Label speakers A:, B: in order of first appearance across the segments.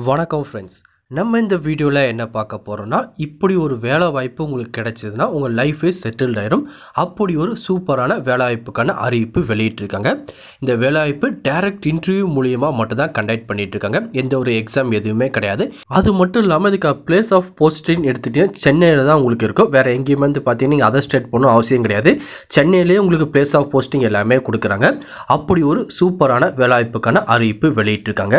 A: வணக்கம் ஃப்ரெண்ட்ஸ். நம்ம இந்த வீடியோவில் என்ன பார்க்க போகிறோன்னா, இப்படி ஒரு வேலை வாய்ப்பு உங்களுக்கு கிடைச்சதுன்னா உங்கள் லைஃபே செட்டில்ட் ஆயிரும். அப்படி ஒரு சூப்பரான வேலைவாய்ப்புக்கான அறிவிப்பு வெளியிட்டிருக்காங்க. இந்த வேலைவாய்ப்பு டைரக்ட் இன்டர்வியூ மூலியமாக மட்டும்தான் கண்டக்ட் பண்ணிகிட்ருக்காங்க. எந்த ஒரு எக்ஸாம் எதுவுமே கிடையாது. அது மட்டும் இல்லாமல் இதுக்கு பிளேஸ் ஆஃப் போஸ்டிங் எடுத்துகிட்டிங்கன்னா சென்னையில் தான் உங்களுக்கு இருக்கும். வேறு எங்கேயுமே வந்து பார்த்தீங்கன்னா நீங்கள் அதர் ஸ்டேட் போகணும் அவசியம் கிடையாது. சென்னையிலேயே உங்களுக்கு பிளேஸ் ஆஃப் போஸ்டிங் எல்லாமே கொடுக்குறாங்க. அப்படி ஒரு சூப்பரான வேலைவாய்ப்புக்கான அறிவிப்பு வெளியிட்டிருக்காங்க.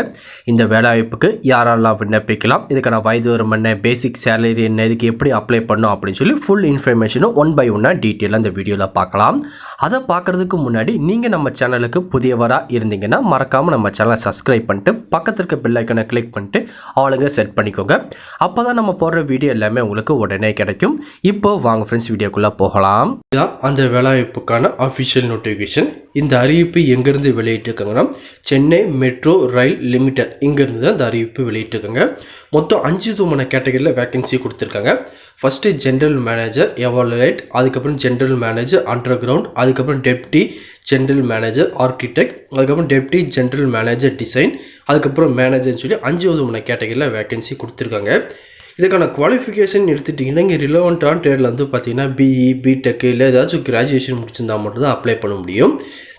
A: இந்த வேலைவாய்ப்புக்கு யாரெல்லாம் விண்ணப்பிக்கலாம், இதுக்கான வயது வரம்பு என்ன, பேசிக் சேலரி என்ன, இதுக்கு எப்படி அப்ளை பண்ணணும் அப்படின்னு சொல்லி ஃபுல் இன்ஃபர்மேஷனும் ஒன் பை ஒன்னாக டீட்டெயிலாக இந்த வீடியோவில் பார்க்கலாம். அதை பார்க்குறதுக்கு முன்னாடி நீங்கள் நம்ம சேனலுக்கு புதியவராக இருந்தீங்கன்னா மறக்காமல் நம்ம சேனலை சப்ஸ்கிரைப் பண்ணிட்டு பக்கத்தில் இருக்க பெல் ஐக்கனை கிளிக் பண்ணிட்டு ஆளுங்க செட் பண்ணிக்கோங்க. அப்போ தான் நம்ம போடுற வீடியோ எல்லாமே உங்களுக்கு உடனே கிடைக்கும். இப்போ வாங்க ஃப்ரெண்ட்ஸ் வீடியோக்குள்ளே போகலாம். இதுதான் அந்த வேலைவாய்ப்புக்கான அஃபிஷியல் நோட்டிஃபிகேஷன். இந்த அறிவிப்பு எங்கேருந்து வெளியிட்டிருக்காங்கன்னா சென்னை மெட்ரோ ரயில் லிமிடெட் இங்கேருந்து தான் இந்த அறிவிப்பு வெளியிட்டிருக்காங்க. மொத்தம் 5 விதமான கேட்டகரியில் வேகன்சி கொடுத்துருக்காங்க. ஃபஸ்ட்டு ஜென்ரல் மேனேஜர் எவாலுவேட், அதுக்கப்புறம் ஜென்ரல் மேனேஜர் அண்டர் கிரவுண்ட், அதுக்கப்புறம் டெப்டி ஜென்ரல் மேனேஜர் ஆர்கிடெக்ட், அதுக்கப்புறம் டெப்டி ஜென்ரல் மேனேஜர் டிசைன், அதுக்கப்புறம் மேனேஜர்னு சொல்லி 5 விதமான கேட்டகரியில் வேகன்சி கொடுத்துருக்காங்க. இதுக்கான குவாலிஃபிகேஷன் எடுத்துட்டிங்கன்னா இங்கே ரிலவெண்ட்டான ட்ரேடில் வந்து பார்த்தீங்கன்னா பிஇ பிடெக் இல்லை ஏதாச்சும் கிராஜுவேஷன் முடிச்சிருந்தா மட்டும் தான் அப்ளை பண்ண முடியும்.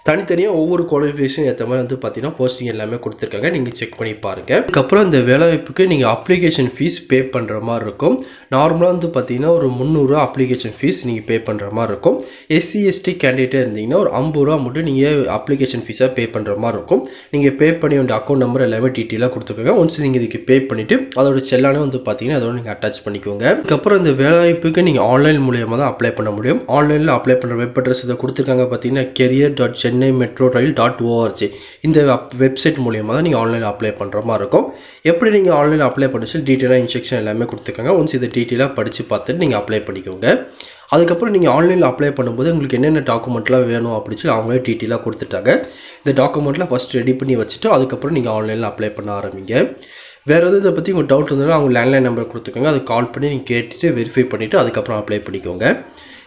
A: தனித்தனியாக ஒவ்வொரு குவாலிஃபிகேஷன் ஏற்ற மாதிரி வந்து பார்த்தீங்கன்னா போஸ்டிங் எல்லாமே கொடுத்துருக்காங்க. நீங்கள் செக் பண்ணி பாருங்கள். அதுக்கப்புறம் இந்த வேலைவாய்ப்புக்கு நீங்கள் அப்ளிகேஷன் ஃபீஸ் பே பண்ணுற மாதிரி இருக்கும். நார்மலாக வந்து பார்த்தீங்கன்னா ஒரு 300 அப்ளிகேஷன் ஃபீஸ் நீங்கள் பே பண்ணுற மாதிரி இருக்கும். எஸ்சி எஸ்டி கேண்டிடேட்டாக இருந்தீங்கன்னா ஒரு 50 ரூபா மட்டும் நீங்கள் அப்ளிகேஷன் ஃபீஸாக பே பண்ணுற மாதிரி இருக்கும். நீங்கள் பே பண்ணி வேண்டிய அக்கௌண்ட் நம்பர் எல்லாமே டீட்டெயிலாக கொடுத்துருக்காங்க. ஒன்ஸ் நீங்கள் இதுக்கு பே பண்ணிவிட்டு அதோட செல்லானே வந்து பார்த்தீங்கன்னா அதோட நீங்கள் அட்டாச் பண்ணிக்கோங்க. அதுக்கப்புறம் இந்த வேலைவாய்ப்புக்கு நீங்கள் ஆன்லைன் மூலியமாக தான் அப்ளை பண்ண முடியும். ஆன்லைனில் அப்ளை பண்ணுற வெப் அட்ரஸ் இதை கொடுத்துருக்காங்க பார்த்தீங்கன்னா career.chennaimetrorail.org. இந்த வெப்சைட் மூலியமாக தான் நீங்கள் ஆன்லைனில் அப்ளை பண்ணுற மாதிரி இருக்கும். எப்படி நீங்கள் ஆன்லைனில் அப்ளை பண்ணி டீட்டெயிலாக இன்ஸ்ட்ரக்ஷன் எல்லாமே கொடுத்துருக்காங்க. ஒன்ஸ் இதை டீட்டெயிலாக படித்து பார்த்துட்டு நீங்கள் அப்ளை பண்ணிக்கோங்க. அதுக்கப்புறம் நீங்கள் ஆன்லைனில் அப்ளை பண்ணும்போது உங்களுக்கு என்னென்ன டாக்குமெண்ட்லாம் வேணும் அப்படின்னு சொல்லி அவங்களே டீட்டெயிலாக கொடுத்துட்டாங்க. இந்த டாக்குமெண்ட்லாம் ஃபஸ்ட் ரெடி பண்ணி வச்சுட்டு அதுக்கப்புறம் நீங்கள் ஆன்லைனில் அப்ளை பண்ண ஆரம்பிங்க. வேறு எதுவும் இதை பற்றி உங்கள் டவுட் இருந்தாலும் அவங்க லேண்ட்லைன் நம்பர் கொடுத்துருக்காங்க. அதை கால் பண்ணி நீங்கள் கேட்டுட்டு வெரிஃபை பண்ணிவிட்டு அதுக்கப்புறம் அப்ளை பண்ணிக்கோங்க.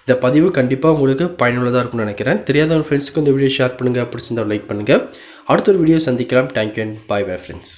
A: இந்த பதிவு கண்டிப்பாக உங்களுக்கு பயனுள்ளதாக இருக்கும்னு நினைக்கிறேன். தெரியாத ஃப்ரெண்ட்ஸுக்கு இந்த வீடியோ ஷேர் பண்ணுங்கள், பிடிச்சிருந்தா லைக் பண்ணுங்கள். அடுத்த ஒரு வீடியோ சந்திக்கலாம். Thank you and bye friends.